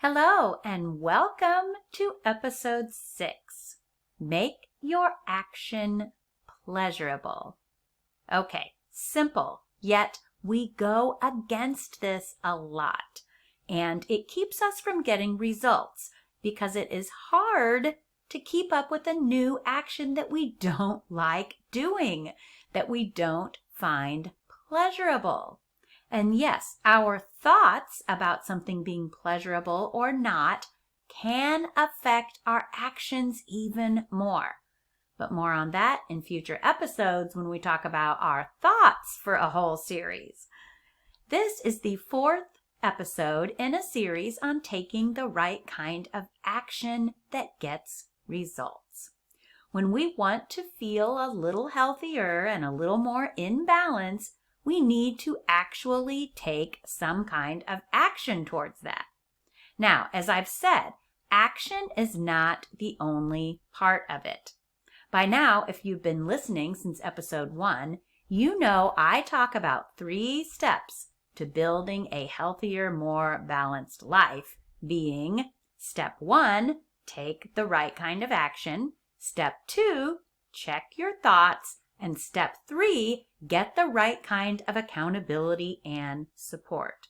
Hello and welcome to episode 6. Make your action pleasurable. Okay, simple, yet we go against this a lot, and it keeps us from getting results because it is hard to keep up with a new action that we don't like doing, that we don't find pleasurable. And yes, our thoughts about something being pleasurable or not can affect our actions even more. But more on that in future episodes when we talk about our thoughts for a whole series. This is the 4th episode in a series on taking the right kind of action that gets results. When we want to feel a little healthier and a little more in balance, we need to actually take some kind of action towards that. Now, as I've said, action is not the only part of it. By now, if you've been listening since episode 1, you know I talk about 3 steps to building a healthier, more balanced life, being step 1, take the right kind of action. Step 2, check your thoughts. And step 3, get the right kind of accountability and support.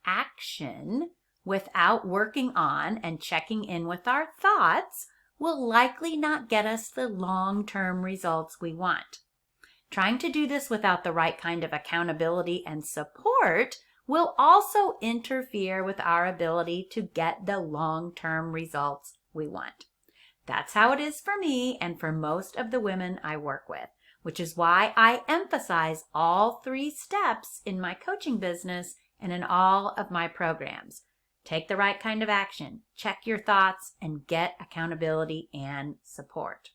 Action without working on and checking in with our thoughts will likely not get us the long-term results we want. Trying to do this without the right kind of accountability and support will also interfere with our ability to get the long-term results we want. That's how it is for me and for most of the women I work with, which is why I emphasize all 3 steps in my coaching business and in all of my programs. Take the right kind of action, check your thoughts, and get accountability and support.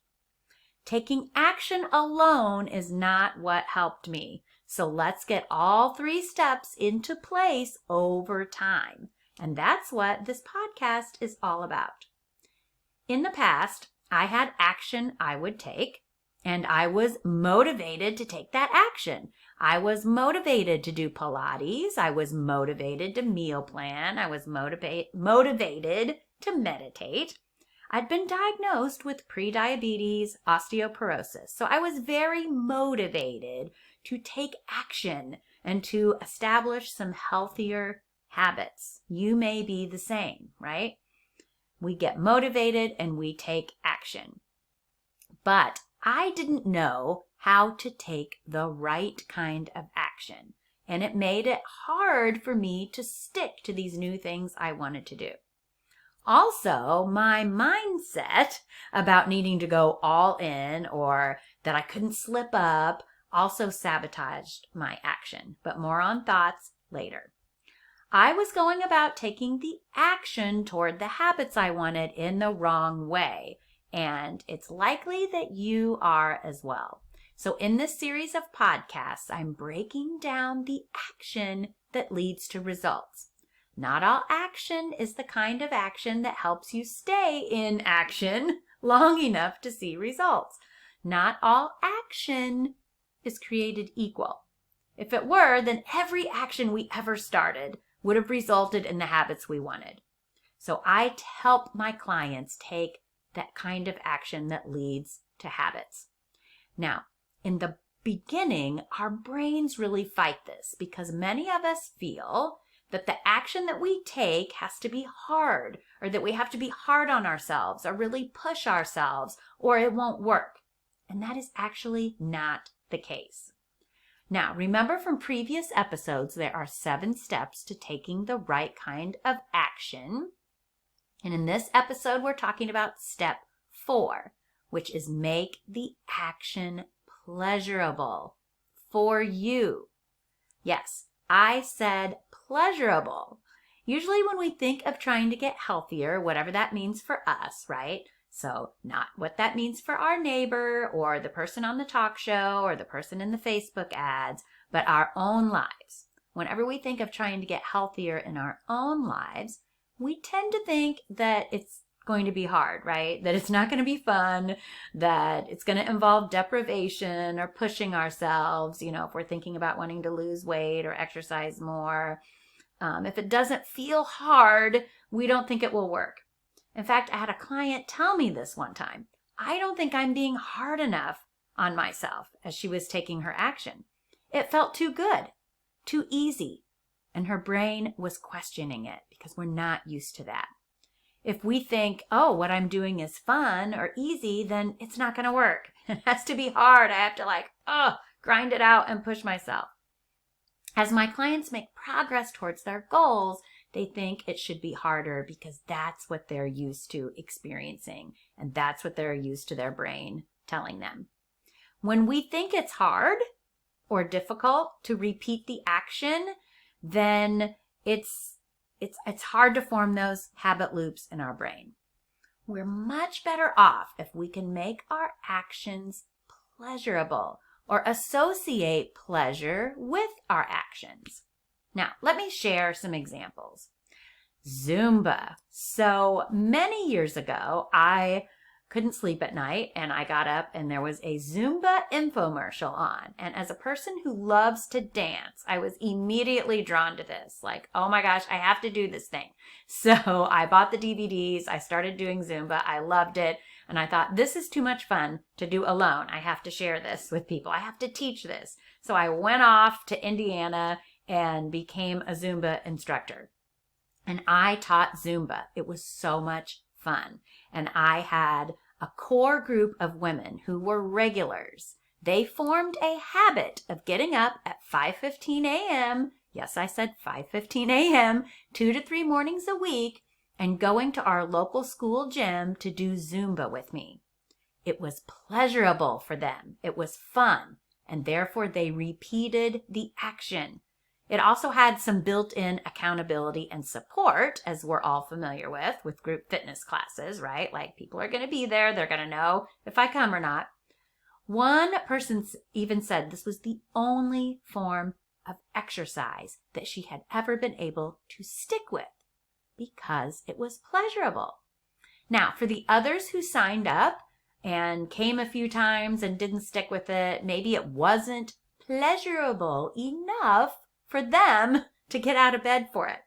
Taking action alone is not what helped me, so let's get all 3 steps into place over time. And that's what this podcast is all about. In the past, I had action I would take, and I was motivated to take that action. I was motivated to do Pilates. I was motivated to meal plan. I was motivated to meditate. I'd been diagnosed with prediabetes, osteoporosis, so I was very motivated to take action and to establish some healthier habits. You may be the same, right? We get motivated and we take action. But I didn't know how to take the right kind of action, and it made it hard for me to stick to these new things I wanted to do. Also, my mindset about needing to go all in or that I couldn't slip up also sabotaged my action, but more on thoughts later. I was going about taking the action toward the habits I wanted in the wrong way, and it's likely that you are as well. So in this series of podcasts, I'm breaking down the action that leads to results. Not all action is the kind of action that helps you stay in action long enough to see results. Not all action is created equal. If it were, then every action we ever started would have resulted in the habits we wanted. So I help my clients take that kind of action that leads to habits. Now, in the beginning, our brains really fight this because many of us feel that the action that we take has to be hard, or that we have to be hard on ourselves or really push ourselves, or it won't work. And that is actually not the case. Now, remember from previous episodes, there are 7 steps to taking the right kind of action. And in this episode, we're talking about step 4, which is make the action pleasurable for you. Yes, I said pleasurable. Usually when we think of trying to get healthier, whatever that means for us, right? So not what that means for our neighbor or the person on the talk show or the person in the Facebook ads, but our own lives. Whenever we think of trying to get healthier in our own lives, we tend to think that it's going to be hard, right? That it's not going to be fun, that it's going to involve deprivation or pushing ourselves, if we're thinking about wanting to lose weight or exercise more. If it doesn't feel hard, we don't think it will work. In fact, I had a client tell me this one time. I don't think I'm being hard enough on myself as she was taking her action. It felt too good, too easy, and her brain was questioning it because we're not used to that. If we think, oh, what I'm doing is fun or easy, then it's not going to work. It has to be hard. I have to grind it out and push myself. As my clients make progress towards their goals, they think it should be harder because that's what they're used to experiencing, and that's what they're used to their brain telling them. When we think it's hard or difficult to repeat the action, then it's hard to form those habit loops in our brain. We're much better off if we can make our actions pleasurable or associate pleasure with our actions. Now, let me share some examples. Zumba. So many years ago, I couldn't sleep at night and I got up and there was a Zumba infomercial on. And as a person who loves to dance, I was immediately drawn to this. Like, oh my gosh, I have to do this thing. So I bought the DVDs. I started doing Zumba. I loved it. And I thought, this is too much fun to do alone. I have to share this with people. I have to teach this. So I went off to Indiana and became a Zumba instructor. And I taught Zumba. It was so much fun. And I had a core group of women who were regulars. They formed a habit of getting up at 5:15 a.m. Yes, I said 5:15 a.m. 2 to 3 mornings a week and going to our local school gym to do Zumba with me. It was pleasurable for them. It was fun. And therefore they repeated the action. It also had some built-in accountability and support, as we're all familiar with group fitness classes, right? Like people are going to be there. They're going to know if I come or not. One person even said this was the only form of exercise that she had ever been able to stick with because it was pleasurable. Now, for the others who signed up and came a few times and didn't stick with it, maybe it wasn't pleasurable enough for them to get out of bed for it.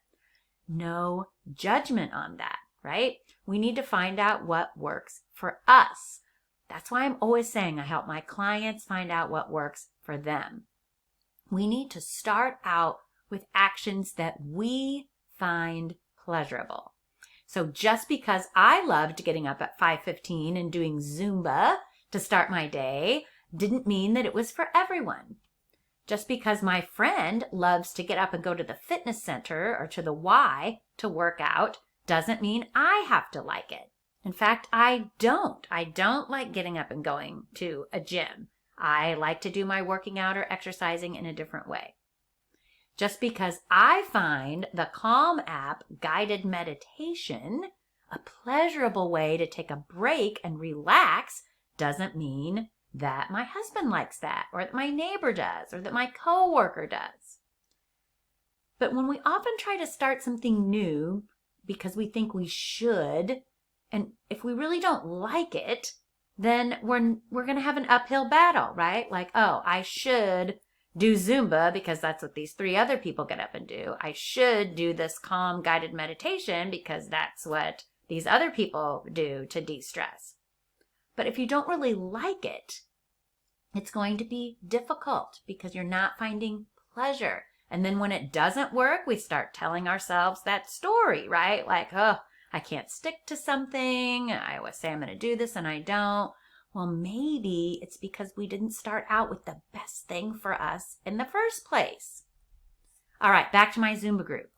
No judgment on that, right? We need to find out what works for us. That's why I'm always saying I help my clients find out what works for them. We need to start out with actions that we find pleasurable. So just because I loved getting up at 5:15 and doing Zumba to start my day didn't mean that it was for everyone. Just because my friend loves to get up and go to the fitness center or to the Y to work out doesn't mean I have to like it. In fact, I don't. I don't like getting up and going to a gym. I like to do my working out or exercising in a different way. Just because I find the Calm app guided meditation a pleasurable way to take a break and relax doesn't mean that my husband likes that, or that my neighbor does, or that my coworker does. But when we often try to start something new because we think we should, and if we really don't like it, then we're going to have an uphill battle, right? Like, oh, I should do Zumba because that's what these 3 other people get up and do. I should do this calm guided meditation because that's what these other people do to de-stress. But if you don't really like it, it's going to be difficult because you're not finding pleasure. And then when it doesn't work, we start telling ourselves that story, right? Like, oh, I can't stick to something. I always say I'm going to do this and I don't. Well, maybe it's because we didn't start out with the best thing for us in the first place. All right, back to my Zumba group.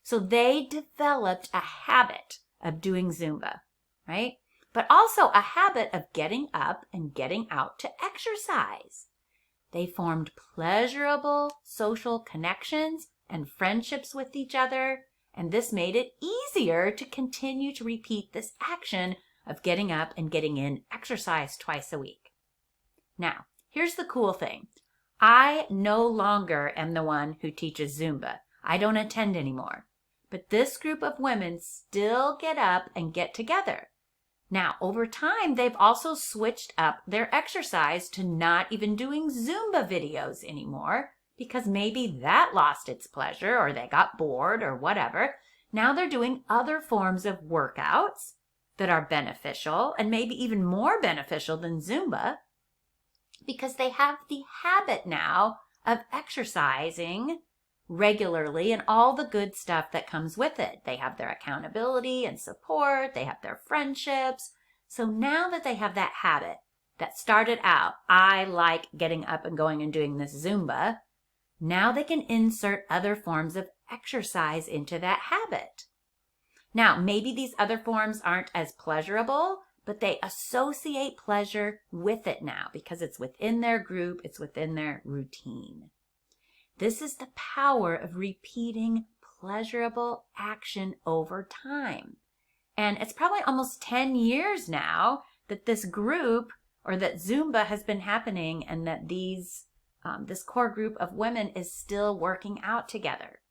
So they developed a habit of doing Zumba, right? But also a habit of getting up and getting out to exercise. They formed pleasurable social connections and friendships with each other, and this made it easier to continue to repeat this action of getting up and getting in exercise twice a week. Now, here's the cool thing. I no longer am the one who teaches Zumba. I don't attend anymore. But this group of women still get up and get together. Now, over time, they've also switched up their exercise to not even doing Zumba videos anymore because maybe that lost its pleasure or they got bored or whatever. Now they're doing other forms of workouts that are beneficial and maybe even more beneficial than Zumba because they have the habit now of exercising regularly and all the good stuff that comes with it. They have their accountability and support. They have their friendships. So now that they have that habit that started out, I like getting up and going and doing this Zumba, now they can insert other forms of exercise into that habit. Now, maybe these other forms aren't as pleasurable, but they associate pleasure with it now because it's within their group, it's within their routine. This is the power of repeating pleasurable action over time. And it's probably almost 10 years now that this group or that Zumba has been happening and that this core group of women is still working out together.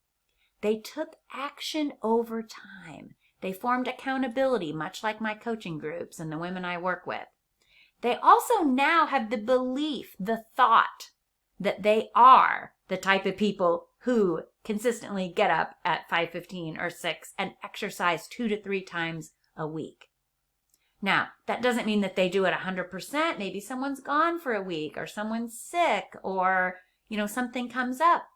They took action over time. They formed accountability, much like my coaching groups and the women I work with. They also now have the belief, the thought that they are the type of people who consistently get up at 5:15 or 6 and exercise 2 to 3 times a week. Now, that doesn't mean that they do it 100%. Maybe someone's gone for a week or someone's sick or, something comes up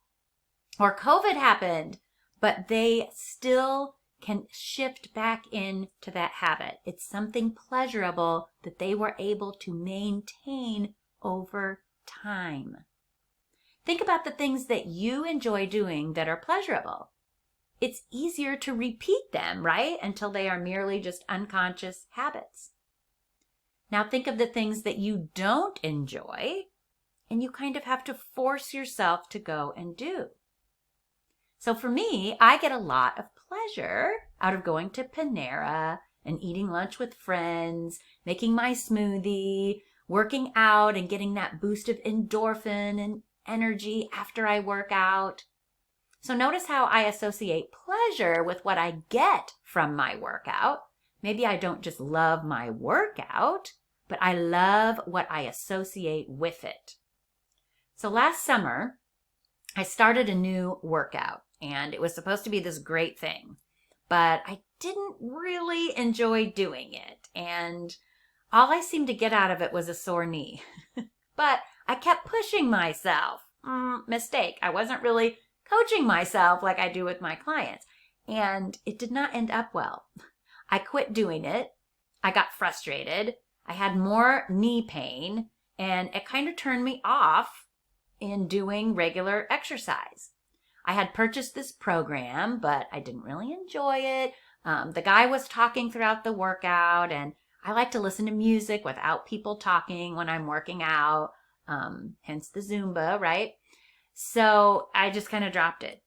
or COVID happened, but they still can shift back into that habit. It's something pleasurable that they were able to maintain over time. Think about the things that you enjoy doing that are pleasurable. It's easier to repeat them, right? Until they are merely just unconscious habits. Now think of the things that you don't enjoy and you kind of have to force yourself to go and do. So for me, I get a lot of pleasure out of going to Panera and eating lunch with friends, making my smoothie, working out and getting that boost of endorphin and energy after I work out. So notice how I associate pleasure with what I get from my workout. Maybe I don't just love my workout, but I love what I associate with it. So last summer, I started a new workout and it was supposed to be this great thing, but I didn't really enjoy doing it. And all I seemed to get out of it was a sore knee. But I kept pushing myself. Mistake. I wasn't really coaching myself like I do with my clients. And it did not end up well. I quit doing it. I got frustrated. I had more knee pain and it kind of turned me off in doing regular exercise. I had purchased this program, but I didn't really enjoy it. The guy was talking throughout the workout and I like to listen to music without people talking when I'm working out. Hence the Zumba, right? So I just kind of dropped it.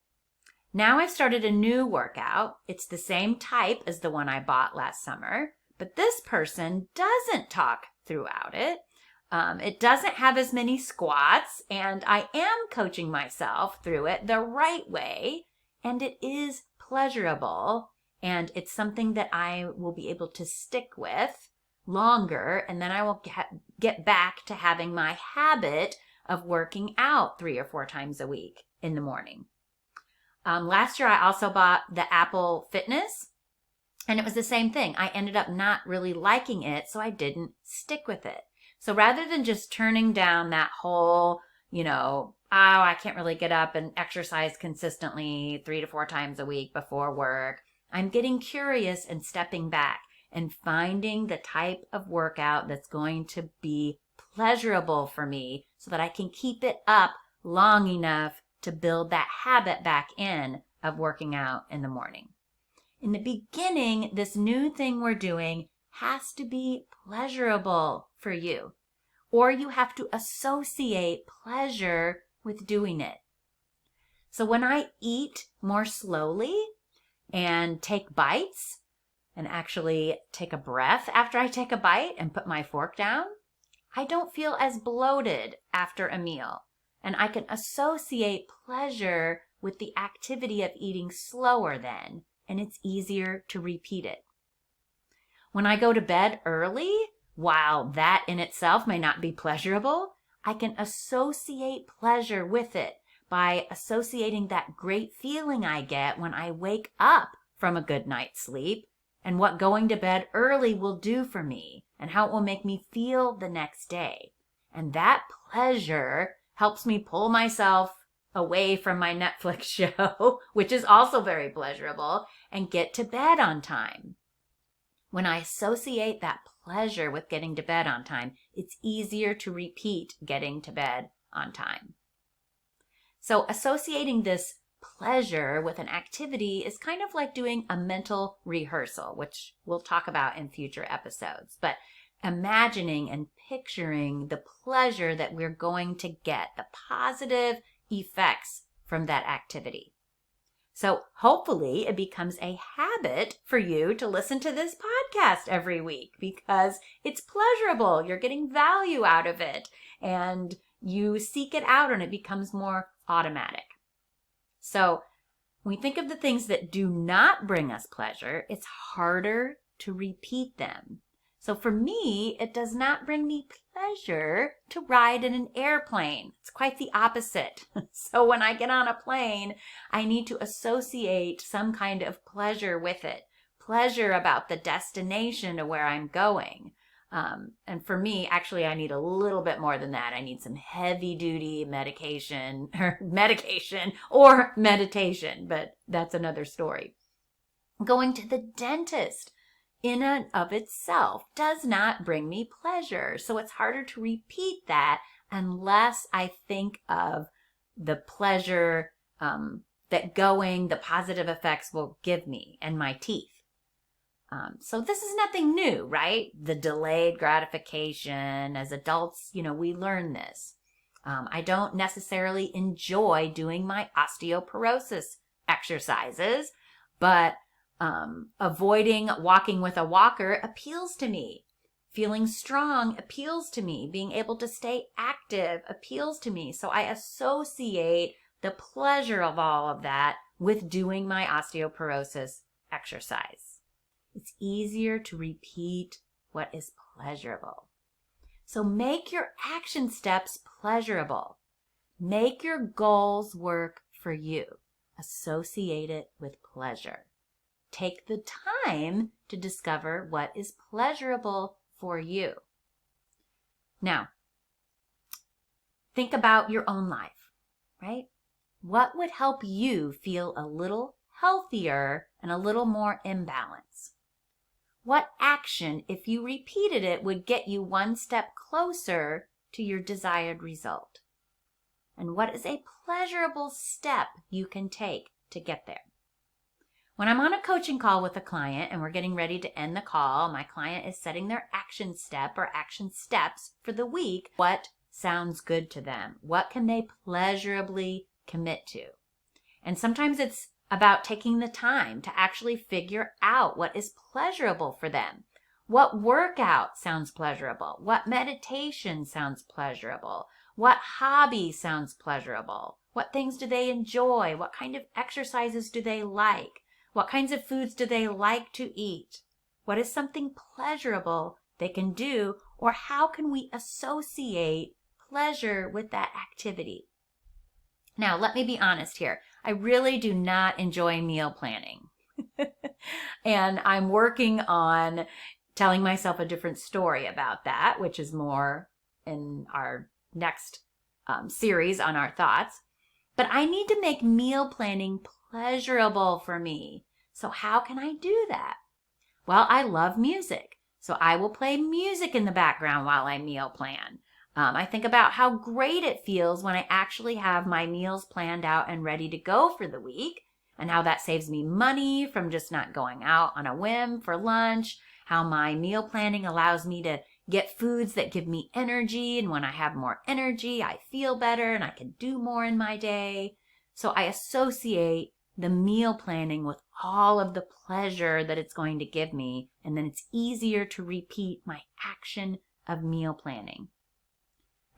Now I've started a new workout. It's the same type as the one I bought last summer, but this person doesn't talk throughout it. It doesn't have as many squats, and I am coaching myself through it the right way, and it is pleasurable, and it's something that I will be able to stick with longer, and then I will get back to having my habit of working out 3 or 4 times a week in the morning. Last year, I also bought the Apple Fitness, and it was the same thing. I ended up not really liking it, so I didn't stick with it. So rather than just turning down that whole, I can't really get up and exercise consistently 3 to 4 times a week before work, I'm getting curious and stepping back and finding the type of workout that's going to be pleasurable for me so that I can keep it up long enough to build that habit back in of working out in the morning. In the beginning, this new thing we're doing has to be pleasurable for you, or you have to associate pleasure with doing it. So when I eat more slowly and take bites and actually take a breath after I take a bite and put my fork down, I don't feel as bloated after a meal, and I can associate pleasure with the activity of eating slower then, and it's easier to repeat it. When I go to bed early, while that in itself may not be pleasurable, I can associate pleasure with it by associating that great feeling I get when I wake up from a good night's sleep and what going to bed early will do for me and how it will make me feel the next day. And that pleasure helps me pull myself away from my Netflix show, which is also very pleasurable, and get to bed on time. When I associate that pleasure with getting to bed on time, it's easier to repeat getting to bed on time. So associating this pleasure with an activity is kind of like doing a mental rehearsal, which we'll talk about in future episodes. But imagining and picturing the pleasure that we're going to get, the positive effects from that activity. So hopefully it becomes a habit for you to listen to this podcast every week because it's pleasurable. You're getting value out of it and you seek it out and it becomes more automatic. So when we think of the things that do not bring us pleasure, it's harder to repeat them. So for me, it does not bring me pleasure to ride in an airplane. It's quite the opposite. So when I get on a plane, I need to associate some kind of pleasure with it. Pleasure about the destination to where I'm going. And for me, actually, I need a little bit more than that. I need some heavy duty medication or meditation, but that's another story. Going to the dentist in and of itself does not bring me pleasure. So it's harder to repeat that unless I think of the pleasure the positive effects will give me and my teeth. So this is nothing new, right? The delayed gratification. As adults, we learn this. I don't necessarily enjoy doing my osteoporosis exercises, but avoiding walking with a walker appeals to me. Feeling strong appeals to me. Being able to stay active appeals to me. So I associate the pleasure of all of that with doing my osteoporosis exercise. It's easier to repeat what is pleasurable. So make your action steps pleasurable. Make your goals work for you. Associate it with pleasure. Take the time to discover what is pleasurable for you. Now, think about your own life, right? What would help you feel a little healthier and a little more in balance? What action, if you repeated it, would get you one step closer to your desired result? And what is a pleasurable step you can take to get there? When I'm on a coaching call with a client and we're getting ready to end the call, my client is setting their action step or action steps for the week. What sounds good to them? What can they pleasurably commit to? And sometimes it's about taking the time to actually figure out what is pleasurable for them. What workout sounds pleasurable? What meditation sounds pleasurable? What hobby sounds pleasurable? What things do they enjoy? What kind of exercises do they like? What kinds of foods do they like to eat? What is something pleasurable they can do? Or how can we associate pleasure with that activity? Now, let me be honest here. I really do not enjoy meal planning. And I'm working on telling myself a different story about that, which is more in our next series on our thoughts. But I need to make meal planning pleasurable for me. So how can I do that? Well, I love music. So I will play music in the background while I meal plan. I think about how great it feels when I actually have my meals planned out and ready to go for the week, and how that saves me money from just not going out on a whim for lunch, how my meal planning allows me to get foods that give me energy, and when I have more energy, I feel better and I can do more in my day. So I associate the meal planning with all of the pleasure that it's going to give me, and then it's easier to repeat my action of meal planning.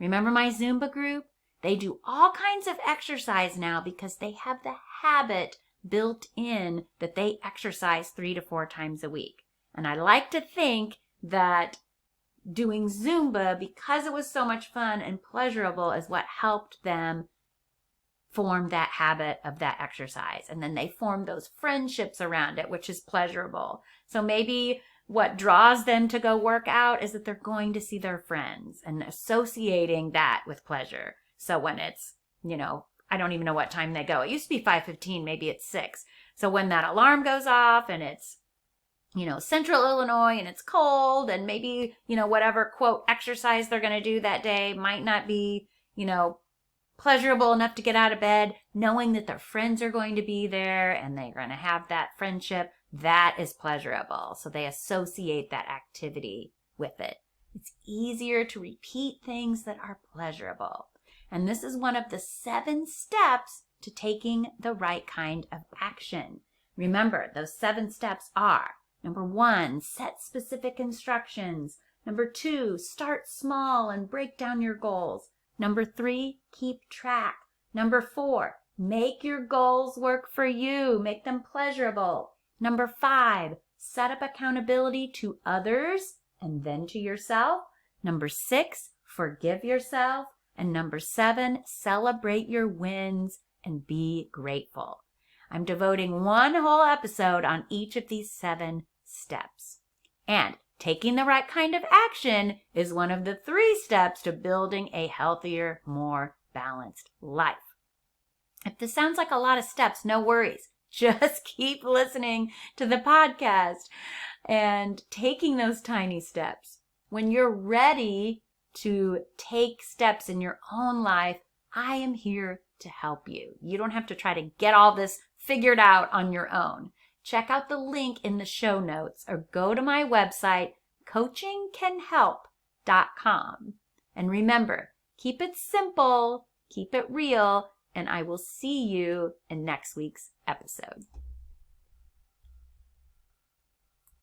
Remember my Zumba group? They do all kinds of exercise now because they have the habit built in that they exercise 3 to 4 times a week. And I like to think that doing Zumba, because it was so much fun and pleasurable, is what helped them form that habit of that exercise. And then they form those friendships around it, which is pleasurable. So maybe what draws them to go work out is that they're going to see their friends and associating that with pleasure. So when it's, I don't even know what time they go. It used to be 5:15, maybe it's 6. So when that alarm goes off and it's, Central Illinois and it's cold and maybe, whatever quote exercise they're going to do that day might not be, pleasurable enough to get out of bed, knowing that their friends are going to be there and they're going to have that friendship, that is pleasurable. So they associate that activity with it. It's easier to repeat things that are pleasurable. And this is one of the 7 steps to taking the right kind of action. Remember, those 7 steps are: number 1, set specific instructions. Number 2, start small and break down your goals. Number 3, keep track. Number 4, make your goals work for you. Make them pleasurable. Number 5, set up accountability to others and then to yourself. Number 6, forgive yourself. And number 7, celebrate your wins and be grateful. I'm devoting one whole episode on each of these 7 steps. And taking the right kind of action is one of the 3 steps to building a healthier, more balanced life. If this sounds like a lot of steps, no worries. Just keep listening to the podcast and taking those tiny steps. When you're ready to take steps in your own life, I am here to help you. You don't have to try to get all this figured out on your own. Check out the link in the show notes or go to my website, coachingcanhelp.com. And remember, keep it simple, keep it real, and I will see you in next week's episode.